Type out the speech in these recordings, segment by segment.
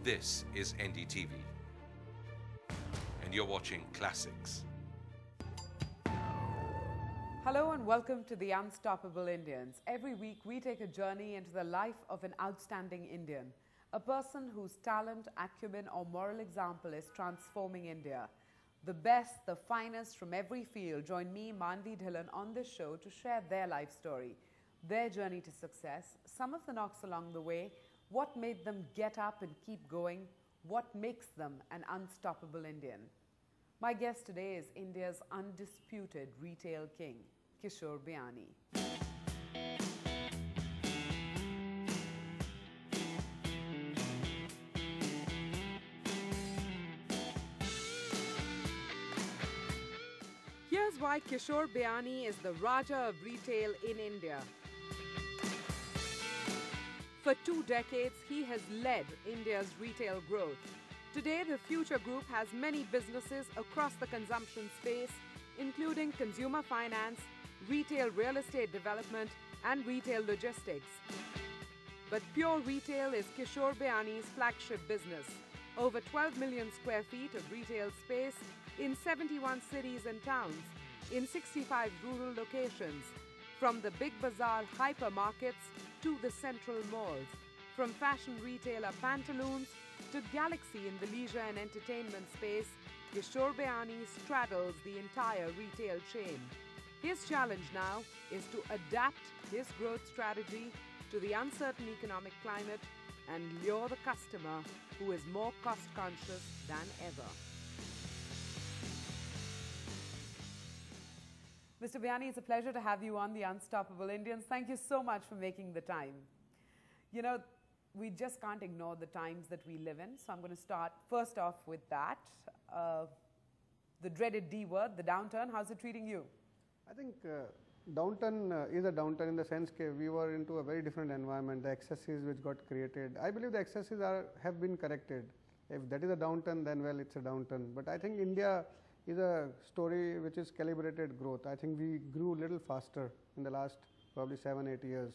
This is NDTV, and you're watching Classics. Hello and welcome to the Unstoppable Indians. Every week we take a journey into the life of an outstanding Indian, a person whose talent, acumen or moral example is transforming India. The best, the finest from every field join me, Manvi Dhillon, on this show to share their life story, their journey to success, some of the knocks along the way, what made them get up and keep going, what makes them an unstoppable Indian. My guest today is India's undisputed retail king, Kishore Biani. Here's why Kishore Biani is the Raja of retail in India. For 2 decades, he has led India's retail growth. Today, the Future Group has many businesses across the consumption space, including consumer finance, retail real estate development, and retail logistics. But pure retail is Kishore Biyani's flagship business. Over 12 million square feet of retail space in 71 cities and towns, in 65 rural locations, from the big bazaar hypermarkets to the central malls, from fashion retailer Pantaloons to Galaxy in the leisure and entertainment space, Kishore Biani straddles the entire retail chain. His challenge now is to adapt his growth strategy to the uncertain economic climate and lure the customer who is more cost conscious than ever. Mr. Biyani, it's a pleasure to have you on the Unstoppable Indians. Thank you so much for making the time. You know, we just can't ignore the times that we live in. So I'm going to start first off with that. The dreaded D word, the downturn. How's it treating you? I think downturn is a downturn in the sense that we were into a very different environment. The excesses which got created, I believe the excesses have been corrected. If that is a downturn, then well, it's a downturn. But I think India is a story which is calibrated growth. I think we grew a little faster in the last probably 7-8 years.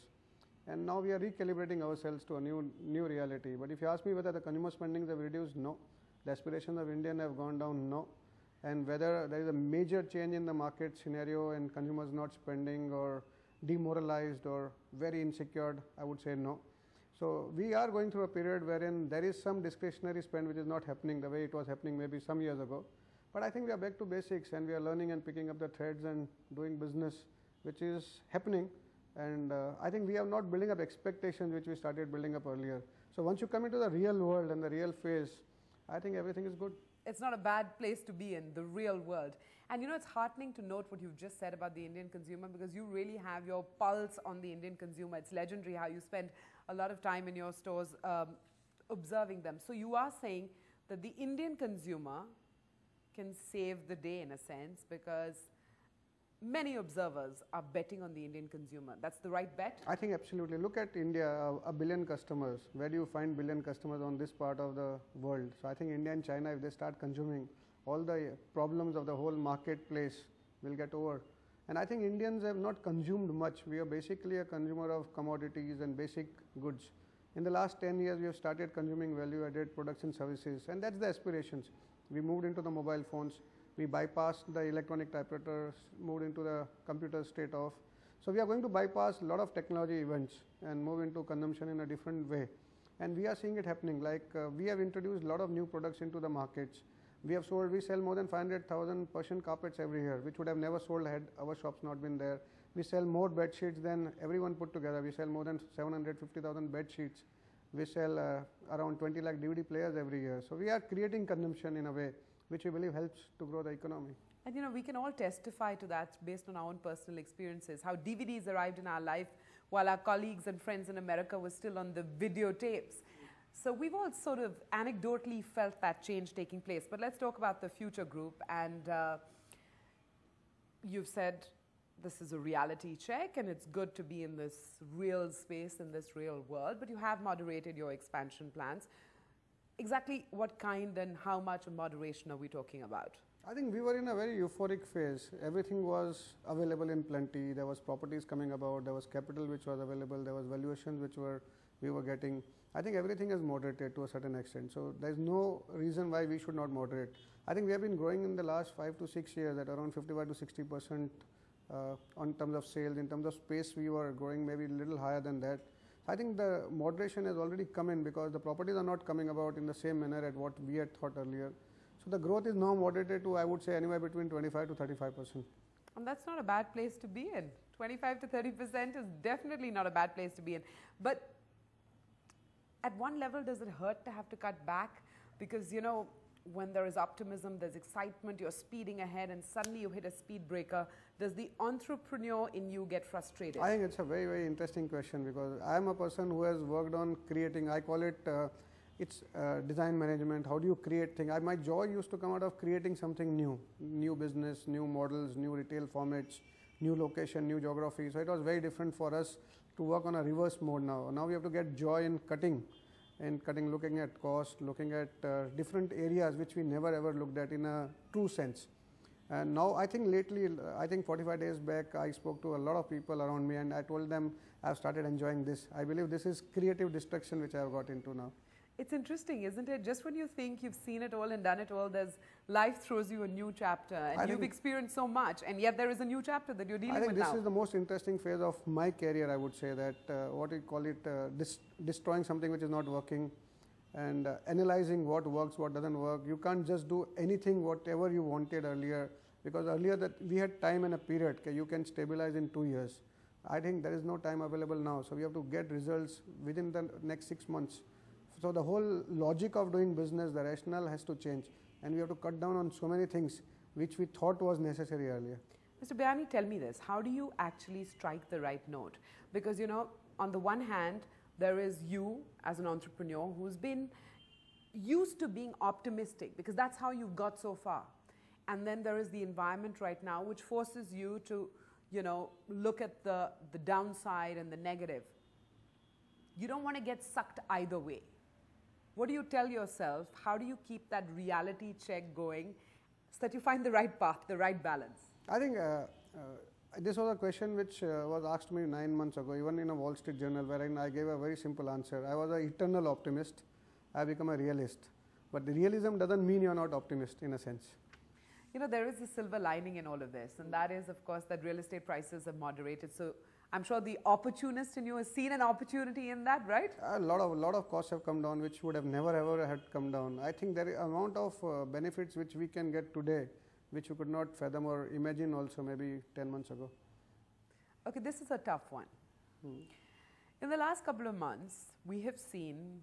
And now we are recalibrating ourselves to a new reality. But if you ask me whether the consumer spendings have reduced, no. The aspirations of Indian have gone down, no. And whether there is a major change in the market scenario and consumers not spending or demoralized or very insecure, I would say no. So we are going through a period wherein there is some discretionary spend which is not happening the way it was happening maybe some years ago. But I think we are back to basics and we are learning and picking up the threads and doing business which is happening. And I think we are not building up expectations which we started building up earlier. So once you come into the real world and the real phase, I think everything is good. It's not a bad place to be in, the real world. And you know, it's heartening to note what you've just said about the Indian consumer, because you really have your pulse on the Indian consumer. It's legendary how you spend a lot of time in your stores observing them. So you are saying that the Indian consumer can save the day in a sense, because many observers are betting on the Indian consumer. That's the right bet? I think absolutely. Look at India, a billion customers. Where do you find billion customers on this part of the world? So I think India and China, if they start consuming, all the problems of the whole marketplace will get over. And I think Indians have not consumed much. We are basically a consumer of commodities and basic goods. In the last 10 years, we have started consuming value-added products and services, and that's the aspirations. We moved into the mobile phones. We bypassed the electronic typewriters, moved into the computer state of. So we are going to bypass a lot of technology events and move into consumption in a different way. And we are seeing it happening. Like we have introduced a lot of new products into the markets. We sell more than 500,000 Persian carpets every year, which would have never sold had our shops not been there. We sell more bed sheets than everyone put together. We sell more than 750,000 bed sheets. We sell around 20 lakh DVD players every year. So we are creating consumption in a way which we believe helps to grow the economy. And you know, we can all testify to that based on our own personal experiences, how DVDs arrived in our life while our colleagues and friends in America were still on the videotapes. So we've all sort of anecdotally felt that change taking place. But let's talk about the Future Group. And you've said this is a reality check and it's good to be in this real space, in this real world, but you have moderated your expansion plans. Exactly what kind and how much of moderation are we talking about? I think we were in a very euphoric phase. Everything was available in plenty. There was properties coming about. There was capital which was available. There was valuations which we were getting. I think everything is moderated to a certain extent. So there is no reason why we should not moderate. I think we have been growing in the last 5 to 6 years at around 55 to 60% on terms of sales. In terms of space, we were growing maybe a little higher than that. I think the moderation has already come in because the properties are not coming about in the same manner at what we had thought earlier. So the growth is now moderated to, I would say, anywhere between 25 to 35%. And that's not a bad place to be in. 25 to 30% is definitely not a bad place to be in. But at one level, does it hurt to have to cut back? Because, you know, when there is optimism, there's excitement, you're speeding ahead, and suddenly you hit a speed breaker. Does the entrepreneur in you get frustrated? I think it's a very, very interesting question because I'm a person who has worked on creating, I call it, it's design management. How do you create things? My joy used to come out of creating something new business, new models, new retail formats, new location, new geography. So it was very different for us to work on a reverse mode now. Now we have to get joy in cutting, looking at cost, looking at different areas which we never ever looked at in a true sense. And now I think lately, I think 45 days back, I spoke to a lot of people around me and I told them I've started enjoying this. I believe this is creative destruction which I've got into now. It's interesting, isn't it? Just when you think you've seen it all and done it all, life throws you a new chapter, and you've experienced so much, and yet there is a new chapter that you're dealing with now. I think this is the most interesting phase of my career, I would say, that what we call it, destroying something which is not working, and analyzing what works, what doesn't work. You can't just do anything, whatever you wanted earlier, because earlier that we had time and a period, okay, you can stabilize in 2 years. I think there is no time available now, so we have to get results within the next 6 months. So the whole logic of doing business, the rationale has to change, and we have to cut down on so many things which we thought was necessary earlier. Mr. Biyani, tell me this, how do you actually strike the right note? Because, you know, on the one hand, there is you as an entrepreneur who's been used to being optimistic because that's how you've got so far. And then there is the environment right now which forces you to, you know, look at the downside and the negative. You don't want to get sucked either way. What do you tell yourself? How do you keep that reality check going so that you find the right path, the right balance? I think this was a question which was asked me 9 months ago, even in a Wall Street Journal, wherein I gave a very simple answer. I was an eternal optimist. I become a realist. But the realism doesn't mean you're not optimist in a sense. You know, there is a silver lining in all of this, and that is, of course, that real estate prices have moderated. So I'm sure the opportunist in you has seen an opportunity in that, right? A lot of costs have come down, which would have never ever had come down. I think there is an amount of benefits which we can get today, which you could not fathom or imagine also maybe 10 months ago. Okay, this is a tough one. In the last couple of months, we have seen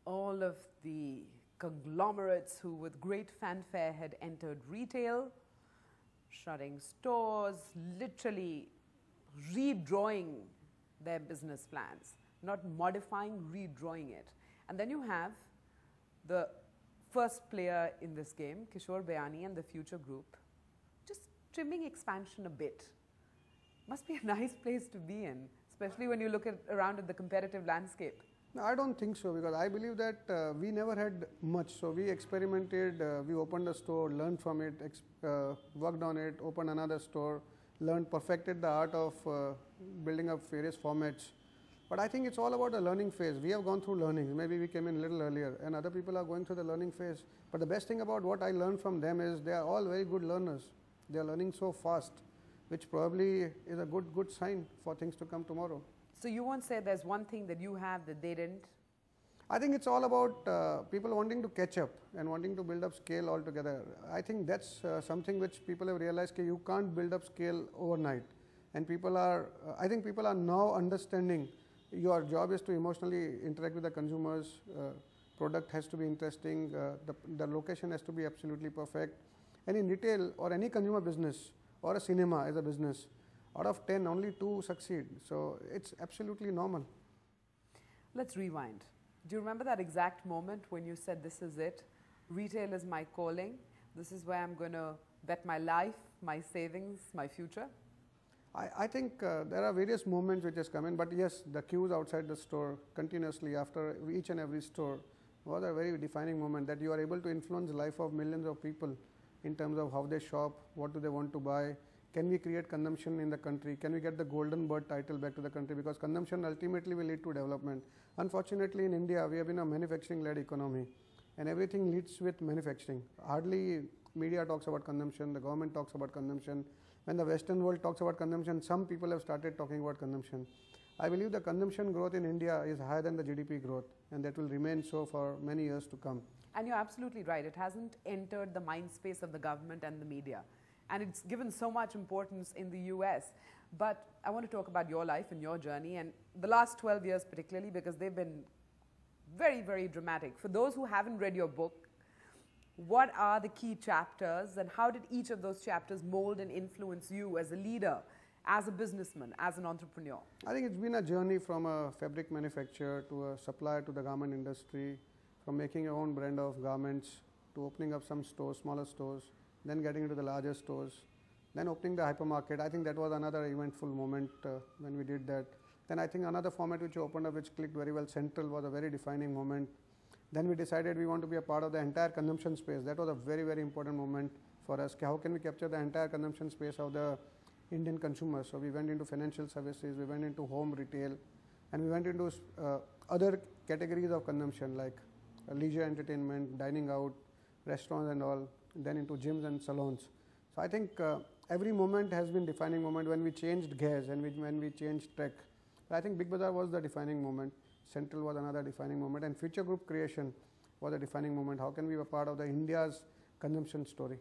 all of the conglomerates who with great fanfare had entered retail, shutting stores, literally redrawing their business plans, not modifying, redrawing it. And then you have the first player in this game, Kishore Biani and the Future Group, just trimming expansion a bit. Must be a nice place to be in, especially when you look around at the competitive landscape. No, I don't think so, because I believe that we never had much. So we experimented, we opened a store, learned from it, worked on it, opened another store, learned, perfected the art of building up various formats. But I think it's all about a learning phase. We have gone through learning. Maybe we came in a little earlier, and other people are going through the learning phase. But the best thing about what I learned from them is they are all very good learners. They are learning so fast, which probably is a good sign for things to come tomorrow. So you won't say there's one thing that you have that they didn't? I think it's all about people wanting to catch up and wanting to build up scale altogether. I think that's something which people have realized that you can't build up scale overnight. And people are, I think people are now understanding your job is to emotionally interact with the consumers, product has to be interesting, the location has to be absolutely perfect. And in retail or any consumer business or a cinema as a business, out of 10, only 2 succeed. So it's absolutely normal. Let's rewind. Do you remember that exact moment when you said, this is it, retail is my calling, this is where I'm going to bet my life, my savings, my future? I think there are various moments which has come in, but yes, the queues outside the store continuously after each and every store was a very defining moment, that you are able to influence the life of millions of people in terms of how they shop, what do they want to buy. can we create consumption in the country? Can we get the golden bird title back to the country? Because consumption ultimately will lead to development. Unfortunately, in India, we have been a manufacturing-led economy, and everything leads with manufacturing. Hardly media talks about consumption, the government talks about consumption. When the Western world talks about consumption, some people have started talking about consumption. I believe the consumption growth in India is higher than the GDP growth, and that will remain so for many years to come. And you're absolutely right. It hasn't entered the mind space of the government and the media. And it's given so much importance in the US. But I want to talk about your life and your journey, and the last 12 years particularly, because they've been very, very dramatic. For those who haven't read your book, what are the key chapters, and how did each of those chapters mold and influence you as a leader, as a businessman, as an entrepreneur? I think it's been a journey from a fabric manufacturer to a supplier to the garment industry, from making your own brand of garments to opening up some stores, smaller stores, then getting into the larger stores, then opening the hypermarket. I think that was another eventful moment when we did that. Then I think another format which opened up, which clicked very well, Central, was a very defining moment. Then we decided we want to be a part of the entire consumption space. That was a very, very important moment for us. How can we capture the entire consumption space of the Indian consumer? So we went into financial services, we went into home retail, and we went into other categories of consumption like leisure entertainment, dining out, restaurants and all, then into gyms and salons. So I think every moment has been defining moment. When we changed gears and when we changed track, I think Big Bazaar was the defining moment, Central was another defining moment, and Future Group creation was a defining moment. How can we be a part of the India's consumption story?